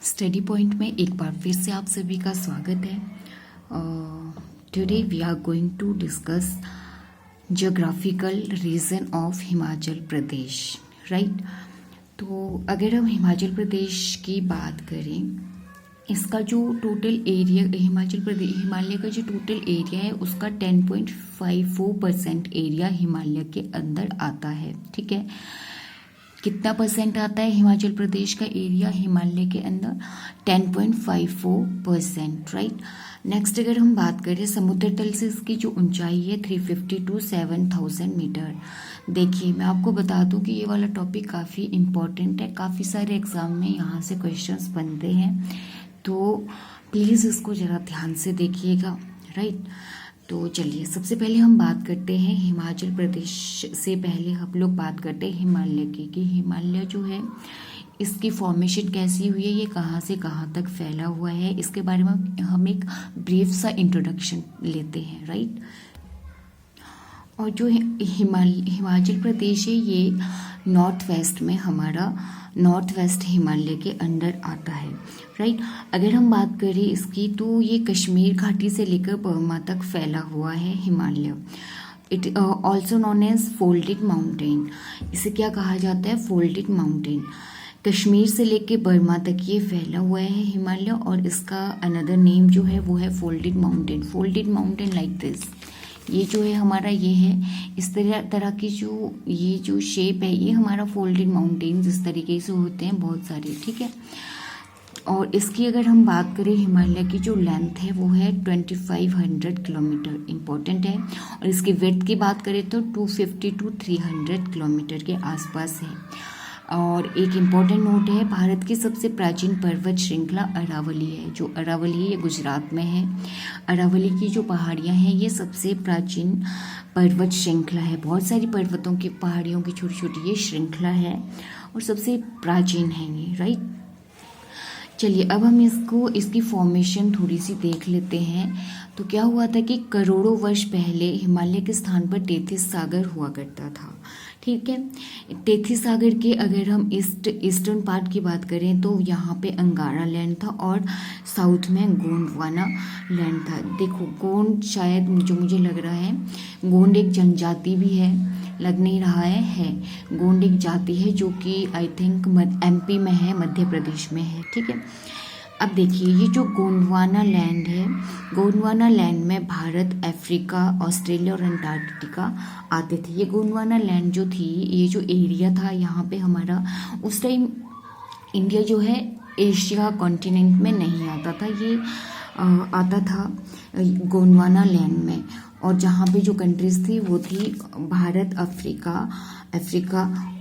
Study point में एक बार फिर से आप सभी का स्वागत है। Today we are going to discuss geographical region of Himachal Pradesh, right. तो अगर हम हिमाचल प्रदेश की बात करें, इसका जो टोटल एरिया हिमालय का जो टोटल एरिया है उसका 10.54% एरिया हिमालय के अंदर आता है, ठीक है। कितना परसेंट आता है हिमाचल प्रदेश का एरिया हिमालय के अंदर? 10.54%, राइट। नेक्स्ट अगर हम बात करें समुद्र तल से इसकी जो ऊंचाई है 350 to 7000 मीटर। देखिए मैं आपको बता दूं कि ये वाला टॉपिक काफ़ी इम्पोर्टेंट है, काफ़ी सारे एग्जाम में यहाँ से क्वेश्चंस बनते हैं, तो प्लीज़ इसको ज़रा ध्यान से देखिएगा, राइट। तो चलिए सबसे पहले हम बात करते हैं हिमाचल प्रदेश से पहले हम लोग बात करते हैं हिमालय की, कि हिमालय जो है इसकी फॉर्मेशन कैसी हुई है, ये कहाँ से कहाँ तक फैला हुआ है, इसके बारे में हम एक ब्रीफ सा इंट्रोडक्शन लेते हैं, राइट। और जो हिमाचल प्रदेश है ये नॉर्थ वेस्ट हिमालय के अंडर आता है, राइट। अगर हम बात करें इसकी तो ये कश्मीर घाटी से लेकर बर्मा तक फैला हुआ है Himalaya. It also known as folded mountain. इसे क्या कहा जाता है? Folded mountain. कश्मीर से लेकर बर्मा तक ये फैला हुआ है हिमालय, और इसका अनदर नेम जो है वो है फोल्डेड माउंटेन लाइक दिस। ये जो है हमारा ये है इस तरह की जो शेप है, ये हमारा फोल्डेड माउंटेन्स इस तरीके से होते हैं बहुत सारे, ठीक है। और इसकी अगर हम बात करें हिमालय की जो लेंथ है वो है 2500 किलोमीटर, इम्पोर्टेंट है। और इसकी विड्थ की बात करें तो 250 to 300 किलोमीटर के आसपास है। और एक इम्पॉर्टेंट नोट है, भारत की सबसे प्राचीन पर्वत श्रृंखला अरावली है। जो अरावली है ये गुजरात में है। अरावली की जो पहाड़ियाँ हैं ये सबसे प्राचीन पर्वत श्रृंखला है। बहुत सारी पर्वतों की पहाड़ियों की छोटी छोटी ये श्रृंखला है और सबसे प्राचीन है ये, राइट। चलिए अब हम इसकी फॉर्मेशन थोड़ी सी देख लेते हैं। तो क्या हुआ था कि करोड़ों वर्ष पहले हिमालय के स्थान पर तेथिस सागर हुआ करता था, ठीक है। तेथिस सागर के अगर हम ईस्टर्न पार्ट की बात करें तो यहाँ पे अंगारा लैंड था और साउथ में गोंडवाना लैंड था। देखो गोंड शायद जो मुझे लग रहा है गोंड एक जनजाति भी है, लग नहीं रहा है गोंड एक जाति है जो कि आई थिंक एमपी में है, मध्य प्रदेश में है, ठीक है। अब देखिए ये जो गोंडवाना लैंड है, गोंडवाना लैंड में भारत, अफ्रीका, ऑस्ट्रेलिया और अंटार्कटिका आते थे। ये गोंडवाना लैंड जो थी, ये जो एरिया था यहाँ पे हमारा, उस टाइम इंडिया जो है एशिया कॉन्टिनेंट में नहीं आता था, ये आता था गोंडवाना लैंड में। और जहाँ पे जो कंट्रीज थी वो थी भारत, अफ्रीका,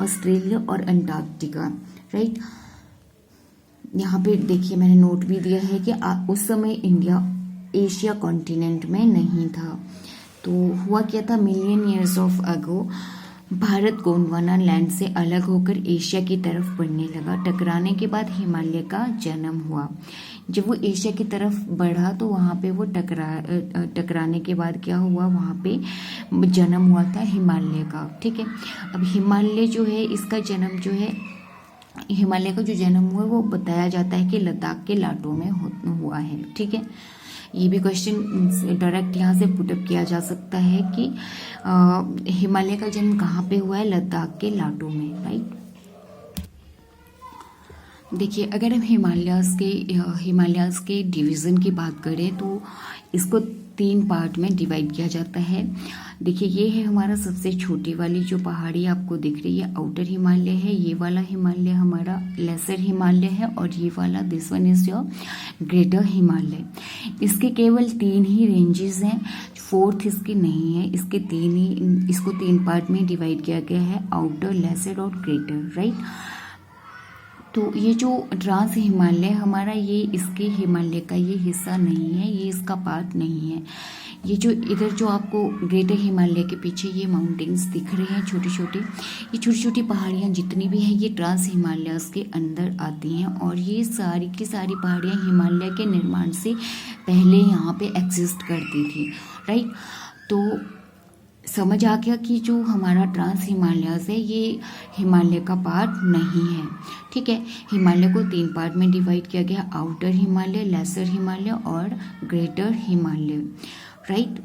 ऑस्ट्रेलिया और अंटार्कटिका, राइट। यहाँ पे देखिए मैंने नोट भी दिया है कि उस समय इंडिया एशिया कॉन्टिनेंट में नहीं था। तो हुआ क्या था, million years of ago Bharat Gondwana land से अलग होकर एशिया की तरफ बढ़ने लगा। टकराने के बाद हिमालय का जन्म हुआ। जब वो एशिया की तरफ बढ़ा तो वहाँ पे वो टकराने के बाद क्या हुआ, वहाँ पे जन्म हुआ था हिमालय का, ठीक है। अब हिमालय जो है इसका जन्म जो है, हिमालय का जो जन्म हुआ वो बताया जाता है कि लद्दाख के लाटों में हुआ है, ठीक है। ये भी क्वेश्चन डायरेक्ट यहाँ से पुटअप किया जा सकता है कि हिमालय का जन्म कहाँ पे हुआ है? लद्दाख के लाटों में, राइट। देखिए अगर हम हिमालयाज के डिवीज़न की बात करें तो इसको 3 पार्ट में डिवाइड किया जाता है। देखिए ये है हमारा सबसे छोटी वाली जो पहाड़ी आपको दिख रही है, आउटर हिमालय है। ये वाला हिमालय हमारा लेसर हिमालय है, और ये वाला this one is your greater Himalaya. इसके केवल 3 ही रेंजेस हैं, 4th इसकी नहीं है। इसको 3 पार्ट में डिवाइड किया गया है, आउटर, लेसर और ग्रेटर, राइट। तो ये जो ट्रांस हिमालय हमारा, ये इसके हिमालय का ये हिस्सा नहीं है, ये इसका पार्ट नहीं है। ये जो इधर जो आपको ग्रेटर हिमालय के पीछे ये माउंटेन्स दिख रहे हैं छोटे छोटे, ये छोटी छोटी पहाड़ियाँ जितनी भी हैं ये ट्रांस हिमालयस के अंदर आती हैं। और ये सारी की सारी पहाड़ियाँ हिमालय के निर्माण से पहले यहाँ पे एग्जिस्ट करती थी, राइट। तो समझ आ गया कि जो हमारा ट्रांस हिमालयाज है ये हिमालय का पार्ट नहीं है। ठीक है, हिमालय को 3 पार्ट में डिवाइड किया गया, आउटर हिमालय, लेसर हिमालय और ग्रेटर हिमालय। राइट,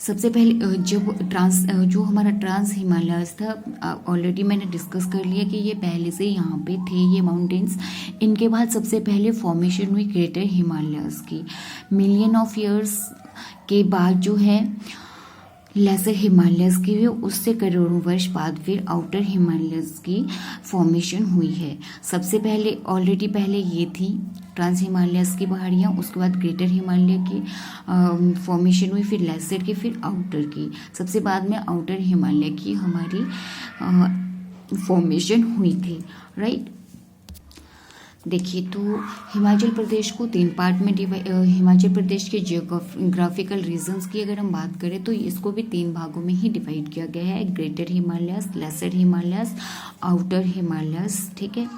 सबसे पहले जो हमारा ट्रांस हिमालयाज था, ऑलरेडी मैंने डिस्कस कर लिया कि ये पहले से यहाँ पे थे ये माउंटेन्स। इनके बाद सबसे पहले फॉर्मेशन हुई ग्रेटर हिमालयाज की। मिलियन ऑफ ईयर्स के बाद जो है लेसर हिमालयस की हुई, उससे करोड़ों वर्ष बाद फिर आउटर हिमालयस की फॉर्मेशन हुई है। सबसे पहले ऑलरेडी पहले ये थी ट्रांस हिमालयस की पहाड़ियाँ, उसके बाद ग्रेटर हिमालय की फॉर्मेशन हुई, फिर लेसर की, फिर आउटर की। सबसे बाद में आउटर हिमालय की हमारी फॉर्मेशन हुई थी। राइट, देखिए तो हिमाचल प्रदेश को 3 पार्ट में हिमाचल प्रदेश के जियोग्राफिकल रीजन्स की अगर हम बात करें तो इसको भी 3 भागों में ही डिवाइड किया गया है, greater Himalayas, lesser Himalayas, outer Himalayas. ठीक है,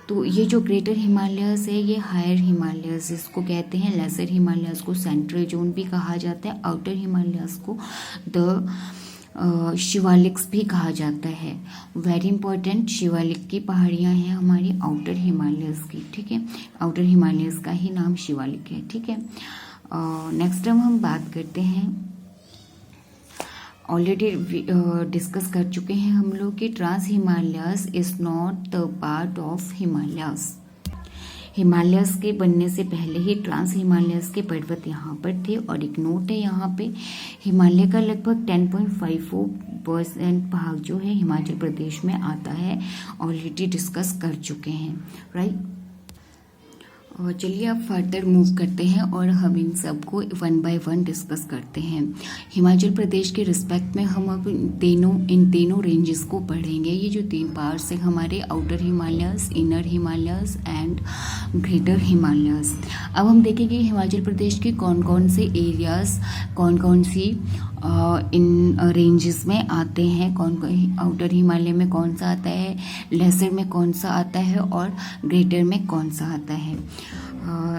तो ये जो ग्रेटर हिमालयस है ये हायर हिमालयस इसको कहते हैं, लेसर हिमालयस को सेंट्रल जोन भी कहा जाता है, आउटर हिमालयस को द शिवालिक्स भी कहा जाता है। वेरी इंपॉर्टेंट, शिवालिक की पहाड़ियाँ हैं हमारी आउटर हिमालयस की। ठीक है, आउटर हिमालयस का ही नाम शिवालिक है। ठीक है, नेक्स्ट टाइम हम बात करते हैं, ऑलरेडी डिस्कस कर चुके हैं हम लोग कि trans Himalayas is not the part of Himalayas. Himalayas के बनने से पहले ही ट्रांस हिमालयस के पर्वत यहाँ पर थे। और एक नोट है यहाँ पे, हिमालय का लगभग 10.54% भाग जो है हिमाचल प्रदेश में आता है, ऑलरेडी डिस्कस कर चुके हैं। राइट, और चलिए अब फर्दर मूव करते हैं और हम इन सबको 1 बाय 1 डिस्कस करते हैं। हिमाचल प्रदेश के रिस्पेक्ट में हम अब इन तीनों रेंजेस को पढ़ेंगे। ये जो 3 पार्ट्स हैं हमारे, outer Himalayas, inner Himalayas and greater Himalayas. अब हम देखेंगे हिमाचल प्रदेश के कौन कौन से एरियाज, कौन कौन सी इन रेंजेस में आते हैं, कौन आउटर हिमालय में कौन सा आता है, लेसर में कौन सा आता है और ग्रेटर में कौन सा आता है।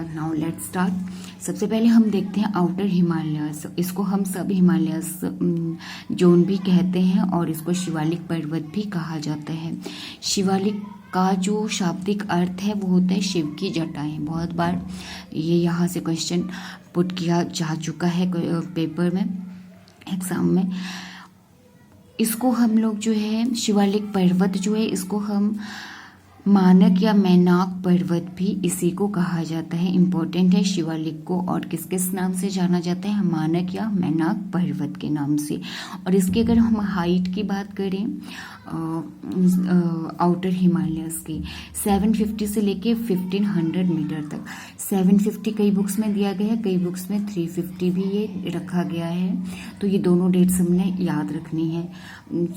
Now let's start. सबसे पहले हम देखते हैं आउटर हिमालयस। इसको हम सब हिमालयस जोन भी कहते हैं और इसको शिवालिक पर्वत भी कहा जाता है। शिवालिक का जो शाब्दिक अर्थ है वो होता है शिव की जटाएं। बहुत बार ये यहाँ से क्वेश्चन पुट किया जा चुका है पेपर में, एग्जाम में। इसको हम लोग जो है शिवालिक पर्वत जो है इसको हम मानक या मैनाक पर्वत भी इसी को कहा जाता है। इम्पोर्टेंट है, शिवालिक को और किस किस नाम से जाना जाता है, मानक या मैनाक पर्वत के नाम से। और इसकी अगर हम हाइट की बात करें आउटर हिमालयस की 750 से लेके 1500 मीटर तक। 750 कई बुक्स में दिया गया है, कई बुक्स में 350 भी ये रखा गया है। तो ये दोनों डेट्स हमने याद रखनी है,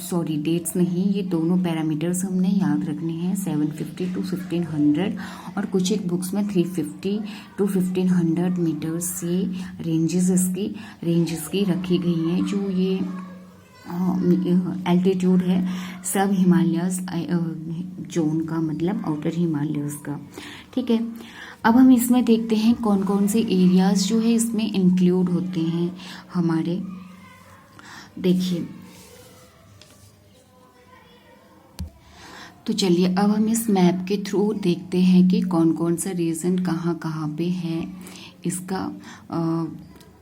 सॉरी डेट्स नहीं, ये दोनों पैरामीटर्स हमने याद रखने हैं, 750 to 1500। और कुछ एक बुक्स में 350 to 1500 मीटर्स से रेंजेस की रखी गई हैं। जो ये एल्टीट्यूड है सब हिमालयस जोन का, मतलब आउटर हिमालयस का। ठीक है, अब हम इसमें देखते हैं कौन कौन से एरियाज जो है इसमें इंक्लूड होते हैं हमारे। देखिए, तो चलिए अब हम इस मैप के थ्रू देखते हैं कि कौन कौन सा रीजन कहाँ कहाँ पे है इसका।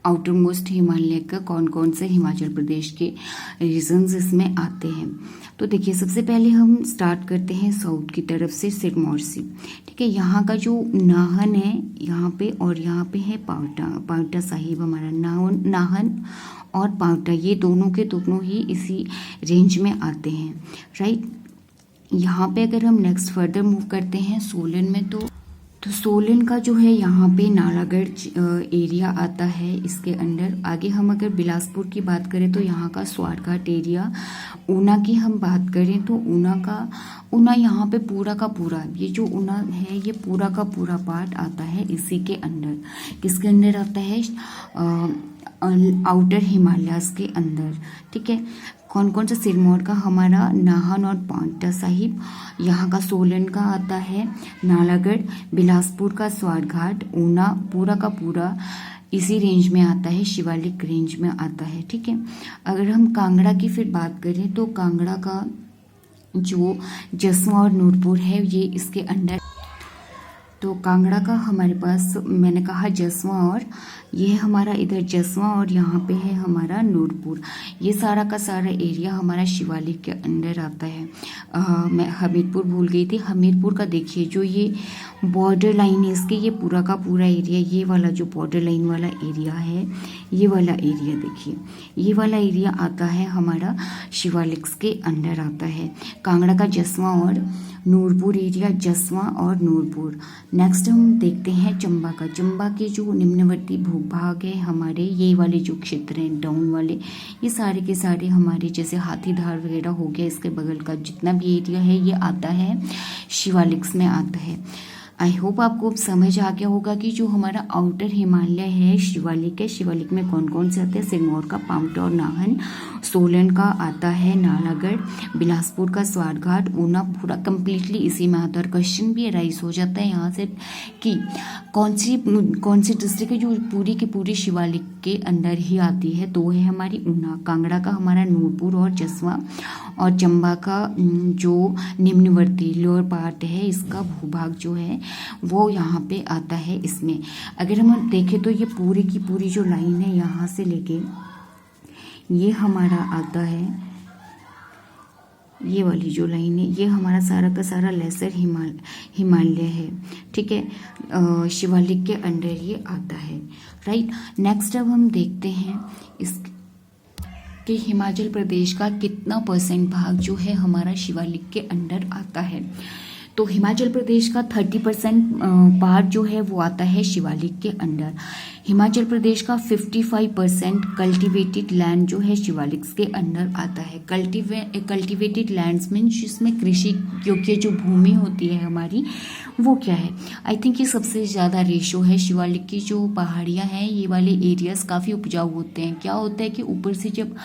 आउटर मोस्ट हिमालय का कौन कौन से हिमाचल प्रदेश के रीजन्स इसमें आते हैं। तो देखिए, सबसे पहले हम स्टार्ट करते हैं साउथ की तरफ से, सिरमौर से। ठीक है, यहाँ का जो नाहन है यहाँ पे, और यहाँ पे है पावटा साहिब हमारा। नाहन और पावटा ये दोनों के दोनों ही इसी रेंज में आते हैं। राइट, यहाँ पे अगर हम नेक्स्ट फर्दर मूव करते हैं सोलन में, तो सोलन का जो है यहाँ पे नालागढ़ एरिया आता है इसके अंडर। आगे हम अगर बिलासपुर की बात करें तो यहाँ का स्वारघाट एरिया। ऊना की हम बात करें तो ऊना यहाँ पे पूरा का पूरा, ये जो ऊना है ये पूरा का पूरा पार्ट आता है इसी के अंडर। किसके अंडर आता है, आउटर हिमालयस के अंदर। ठीक है, कौन कौन सा, सिरमौर का हमारा नाहन और पावटा साहिब, यहाँ का सोलन का आता है नालागढ़, बिलासपुर का स्वारघाट, ऊना पूरा का पूरा इसी रेंज में आता है, शिवालिक रेंज में आता है। ठीक है, अगर हम कांगड़ा की फिर बात करें तो कांगड़ा का जो जसवा और नूरपुर है ये इसके अंडर। तो कांगड़ा का हमारे पास मैंने कहा जसवा, और ये हमारा इधर जसवा और यहाँ पे है हमारा नूरपुर। ये सारा का सारा एरिया हमारा शिवालिक के अंडर आता है। मैं हमीरपुर भूल गई थी। हमीरपुर का देखिए जो ये बॉर्डर लाइन है इसके, ये पूरा का पूरा एरिया, ये वाला जो बॉर्डर लाइन वाला एरिया है, ये वाला एरिया देखिए, ये वाला एरिया आता है हमारा शिवालिक्स के अंडर आता है। कांगड़ा का जसवा और नूरपुर एरिया, जसवा और नूरपुर। नेक्स्ट हम देखते हैं चंबा का। चंबा के जो निम्नवर्ती भूभाग है हमारे, ये वाले जो क्षेत्र हैं डाउन वाले, ये सारे के सारे हमारे जैसे हाथीधार वगैरह हो गया, इसके बगल का जितना भी एरिया है ये आता है शिवालिक्स में आता है। आई होप आपको अब समझ आ गया होगा कि जो हमारा आउटर हिमालय है शिवालिक है, शिवालिक में कौन कौन से आते हैं। सिरमौर का पांवटा और नाहन, सोलन का आता है नालागढ़, बिलासपुर का स्वारघाट, ऊना पूरा कंप्लीटली इसी में आता है। और क्वेश्चन भी राइज हो जाता है यहाँ से कि कौन सी डिस्ट्रिक्ट है जो पूरी की पूरी शिवालिक के अंदर ही आती है, तो है हमारी ऊना। कांगड़ा का हमारा नूरपुर और जसवा, और चंबा का जो निम्नवर्ती लोअर पार्ट है इसका भूभाग जो है वो यहाँ पे आता है इसमें। अगर हम देखें तो ये पूरी की पूरी जो लाइन है यहाँ से लेके ये हमारा आता है, ये वाली जो लाइन है ये हमारा सारा का सारा लेसर हिमालय है। ठीक है, शिवालिक के अंडर ये आता है, राइट। नेक्स्ट अब हम देखते हैं इस कि हिमाचल प्रदेश का कितना % भाग जो है हमारा शिवालिक के अंडर आता है। तो हिमाचल प्रदेश का 30% पार्ट जो है वो आता है शिवालिक के अंडर। हिमाचल प्रदेश का 55% कल्टीवेटेड लैंड जो है शिवालिक के अंडर आता है। कल्टीवेटेड लैंड्स मीन्स जिसमें कृषि योग्य जो भूमि होती है हमारी वो क्या है। आई थिंक ये सबसे ज़्यादा रेशो है। शिवालिक की जो पहाड़ियाँ हैं ये वाले एरियाज काफ़ी उपजाऊ होते हैं। क्या होता है कि ऊपर से जब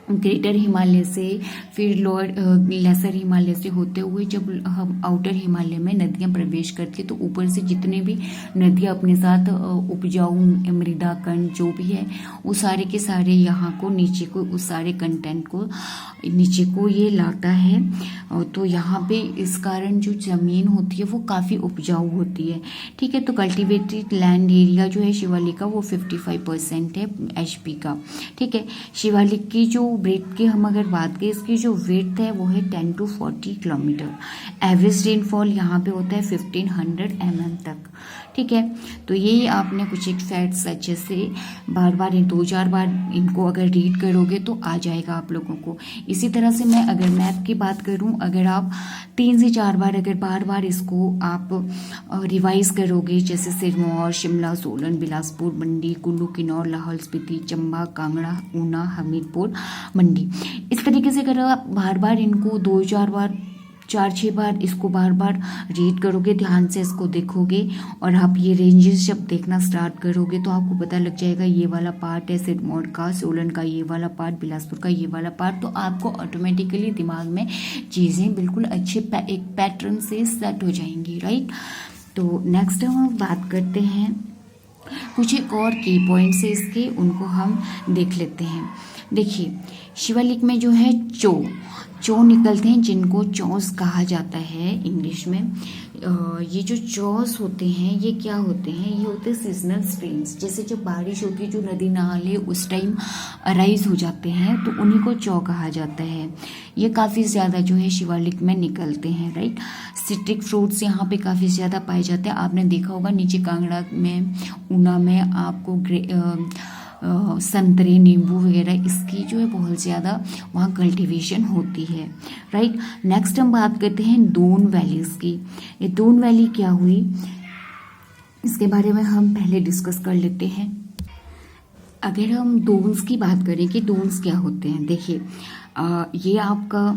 ग्रेटर हिमालय से फिर लोअर लेसर हिमालय से होते हुए जब हम आउटर हिमालय में नदियां प्रवेश करती है तो ऊपर से जितने भी नदियां अपने साथ उपजाऊ मृदा कण जो भी है वो सारे के सारे यहाँ को नीचे को उस सारे कंटेंट को नीचे को ये लाता है। तो यहाँ पे इस कारण जो ज़मीन होती है वो काफ़ी उपजाऊ होती है। ठीक है, तो कल्टीवेटेड लैंड एरिया जो है शिवालिक का वो 55% है HP का। ठीक है, शिवालिक की जो ब्रेथ की हम अगर बात करें इसकी जो विड्थ है वो है 10 to 40 किलोमीटर। एवरेज रेनफॉल यहाँ पे होता है 1500 mm तक। ठीक है, तो ये आपने कुछ एक फैक्ट्स अच्छे से बार बार 2-4 बार इनको अगर रीड करोगे तो आ जाएगा आप लोगों को। इसी तरह से मैं अगर मैप की बात करूं, अगर आप 3 से 4 बार अगर बार बार इसको आप रिवाइज करोगे, जैसे सिरमौर, शिमला, सोलन, बिलासपुर, मंडी, कुल्लू, किन्नौर, लाहौल स्पीति, चंबा, कांगड़ा, ऊना, हमीरपुर, मंडी, इस तरीके से अगर आप बार बार इनको 2-4 बार 4-6 बार इसको बार बार रीड करोगे, ध्यान से इसको देखोगे और आप ये रेंजेस जब देखना स्टार्ट करोगे तो आपको पता लग जाएगा ये वाला पार्ट है सिरमौर का, सोलन का ये वाला पार्ट, बिलासपुर का ये वाला पार्ट। तो आपको ऑटोमेटिकली दिमाग में चीज़ें बिल्कुल अच्छे एक पैटर्न से सेट हो जाएंगी, राइट। तो नेक्स्ट हम बात करते हैं कुछ एक और की पॉइंट्स है इसके, उनको हम देख लेते हैं। देखिए, शिवालिक में जो है चो निकलते हैं जिनको चौस कहा जाता है इंग्लिश में। ये जो चौस होते हैं ये क्या होते हैं, ये होते हैं सीजनल स्ट्रीम्स। जैसे जब बारिश होती है जो नदी नाले उस टाइम अराइज हो जाते हैं तो उन्हीं को चौ कहा जाता है। ये काफ़ी ज़्यादा जो है शिवालिक में निकलते हैं, राइट। सिट्रिक फ्रूट्स यहाँ पे काफ़ी ज़्यादा पाए जाते हैं। आपने देखा होगा नीचे कांगड़ा में, ऊना में आपको संतरे, नींबू वगैरह इसकी जो है बहुत ज़्यादा वहाँ कल्टीवेशन होती है, राइट। नेक्स्ट हम बात करते हैं दून वैलीज की। ये दून वैली क्या हुई इसके बारे में हम पहले डिस्कस कर लेते हैं। अगर हम दून्स की बात करें कि दून्स क्या होते हैं, देखिए ये आपका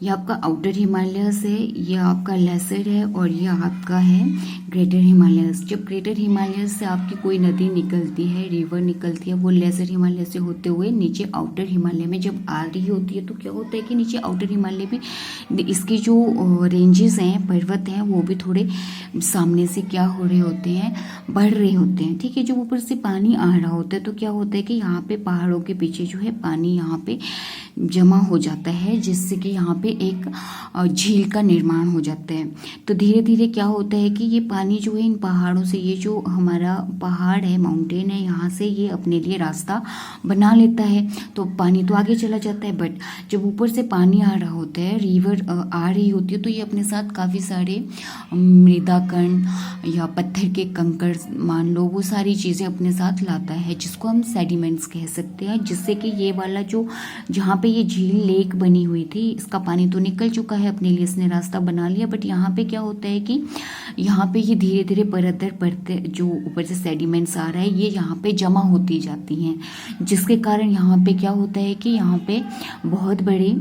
ये आपका आउटर हिमालयस है, ये आपका लेसर है और ये आपका है ग्रेटर हिमालयस। जब ग्रेटर हिमालयस से आपकी कोई नदी निकलती है, रिवर निकलती है, वो लेसर हिमालय से होते हुए नीचे आउटर हिमालय में जब आ रही होती है तो क्या होता है कि नीचे आउटर हिमालय भी इसके जो रेंजेस हैं, पर्वत हैं, वो भी थोड़े सामने से क्या हो रहे होते हैं, बढ़ रहे होते हैं। ठीक है, जब ऊपर से पानी आ रहा होता है तो क्या होता है कि यहाँ पे पहाड़ों के पीछे जो है पानी यहाँ पे जमा हो जाता है, जिससे कि यहाँ पे एक झील का निर्माण हो जाता है। तो धीरे धीरे क्या होता है कि ये पानी जो है इन पहाड़ों से, ये जो हमारा पहाड़ है, माउंटेन है, यहाँ से ये अपने लिए रास्ता बना लेता है। तो पानी तो आगे चला जाता है, बट जब ऊपर से पानी आ रहा होता है, रिवर आ रही होती है, तो ये अपने साथ काफ़ी सारे मृदा कण या पत्थर के कंकड़ मान लो, वो सारी चीज़ें अपने साथ लाता है, जिसको हम सेडिमेंट्स कह सकते हैं। जिससे कि ये वाला जो जहाँ पे ये झील लेक बनी हुई थी, इसका पानी तो निकल चुका है, अपने लिए इसने रास्ता बना लिया, बट यहाँ पे क्या होता है कि यहाँ पे ये धीरे धीरे परत दर परत जो ऊपर से सेडिमेंट्स आ रहा है, ये यहाँ पे जमा होती जाती हैं, जिसके कारण यहाँ पे क्या होता है कि यहाँ पे बहुत बड़े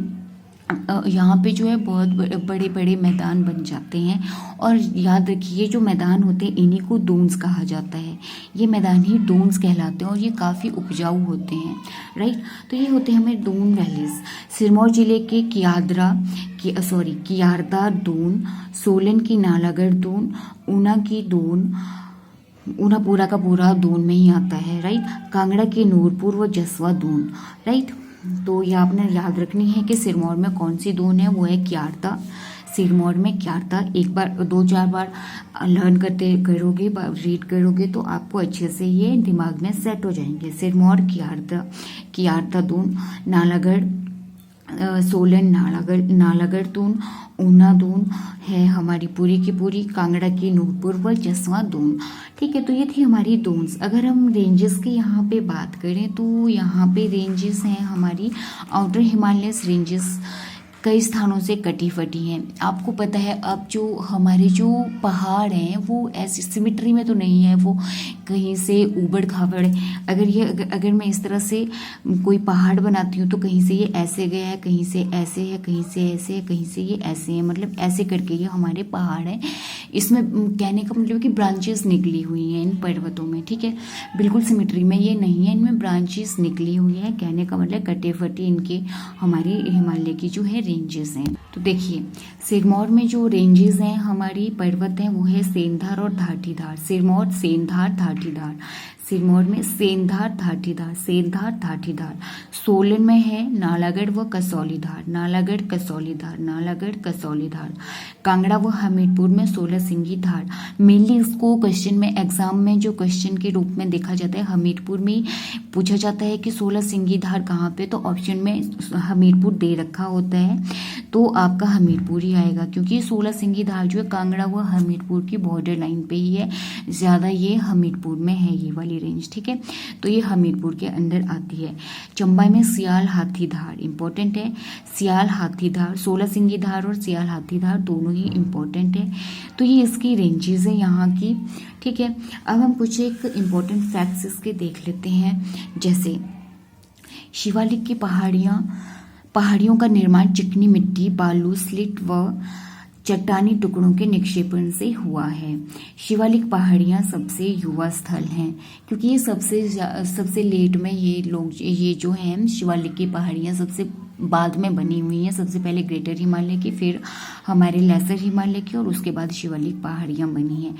यहाँ पे जो है बहुत बड़े बड़े मैदान बन जाते हैं। और याद रखिए, जो मैदान होते हैं इन्हीं को दून्स कहा जाता है। ये मैदान ही दून्स कहलाते हैं और ये काफ़ी उपजाऊ होते हैं, राइट। तो ये होते हैं हमें दून वैलीज। सिरमौर जिले के कियारदा दून, सोलन की नालागढ़ दून, ऊना की दून, ऊना पूरा का पूरा दून में ही आता है, राइट। कांगड़ा के नूरपुर व जसवा दून, राइट। तो ये आपने याद रखनी है कि सिरमौर में कौन सी दून है, वो है कियारदा। सिरमौर में कियारदा, एक बार 2-4 बार लर्न करते करोगे, रीड करोगे तो आपको अच्छे से ये दिमाग में सेट हो जाएंगे। सिरमौर, कियारदा दून, नालागढ़, सोलन नालागढ़ दून, ऊना दून है हमारी पूरी की पूरी, कांगड़ा की नूरपुर व जसवा दून। ठीक है, तो ये थी हमारी दून्स। अगर हम रेंजेस की यहाँ पे बात करें तो यहाँ पे रेंजेस हैं हमारी आउटर हिमालयस रेंजेस कई स्थानों से कटी फटी हैं। आपको पता है, अब जो हमारे जो पहाड़ हैं वो ऐसी सिमिट्री में तो नहीं है, वो कहीं से ऊबड़ खाबड़ है। अगर मैं इस तरह से कोई पहाड़ बनाती हूँ तो कहीं से ये ऐसे गया है, कहीं से ऐसे है, कहीं से ऐसे है, कहीं से ये ऐसे है, मतलब ऐसे करके ये हमारे पहाड़ हैं। इसमें कहने का मतलब कि ब्रांचेस निकली हुई हैं इन पर्वतों में, ठीक है। बिल्कुल सिमिट्री में ये नहीं है, इनमें ब्रांचेस निकली हुई है। कहने का मतलब कटे फटे इनके हमारी हिमालय की जो है रेंजेस हैं। तो देखिए, सिरमौर में जो रेंजेस हैं हमारी पर्वत हैं वो है सेंधार और धाटीधार। सिरमौर, सेंधार, धाटीधार। सिरमौर में सेंधार, धाटीधार, सेंधार, धाटीधार। सोलन में है नालागढ़ व कसौलीधार, नालागढ़, कसौलीधार, नालागढ़, कसौलीधार। कांगड़ा व हमीरपुर में 16 सिंगी धार। मेनली इसको क्वेश्चन में, एग्जाम में जो क्वेश्चन के रूप में देखा जाता है, हमीरपुर में पूछा जाता है कि 16 सिंगी धार कहाँ पे, तो ऑप्शन में हमीरपुर दे रखा होता है, तो आपका हमीरपुर ही आएगा, क्योंकि 16 सिंगी धार जो है कांगड़ा व हमीरपुर की बॉर्डर लाइन पे ही है, ज्यादा ये हमीरपुर में है ये वाली रेंज, ठीक है। तो ये हमीरपुर के अंदर आती है। चंबा में सियाल हाथीधार इंपॉर्टेंट है, सियाल हाथीधार, 16 सिंगी धार और सियाल हाथीधार दोनों ही इंपॉर्टेंट है। तो ये इसकी रेंजेस है यहाँ की, ठीक है। अब हम कुछ एक इंपॉर्टेंट फैक्ट्स इसके देख लेते हैं। जैसे शिवालिक की पहाड़ियों का निर्माण चिकनी मिट्टी, बालू, स्लिट व चट्टानी टुकड़ों के निक्षेपण से हुआ है। शिवालिक पहाड़ियाँ सबसे युवा स्थल हैं, क्योंकि ये सबसे लेट में ये जो हैं शिवालिक की पहाड़ियाँ सबसे बाद में बनी हुई हैं। सबसे पहले ग्रेटर हिमालय की, फिर हमारे लेसर हिमालय की, और उसके बाद शिवालिक पहाड़ियाँ बनी हैं।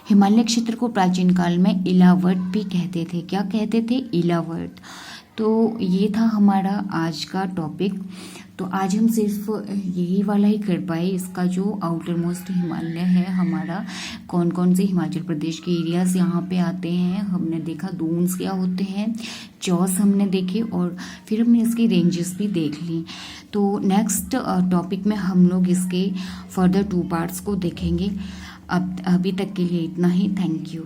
हिमालय क्षेत्र को प्राचीन काल में इलावर्त भी कहते थे। क्या कहते थे? इलावर्त। तो ये था हमारा आज का टॉपिक। तो आज हम सिर्फ यही वाला ही कर पाए, इसका जो आउटर मोस्ट हिमालय है हमारा, कौन कौन से हिमाचल प्रदेश के एरियाज यहाँ पे आते हैं हमने देखा, दून्स क्या होते हैं, चौस हमने देखे, और फिर हमने इसकी रेंजेस भी देख ली। तो नेक्स्ट टॉपिक में हम लोग इसके फर्दर 2 पार्ट्स को देखेंगे। अब अभी तक के लिए इतना ही। Thank you.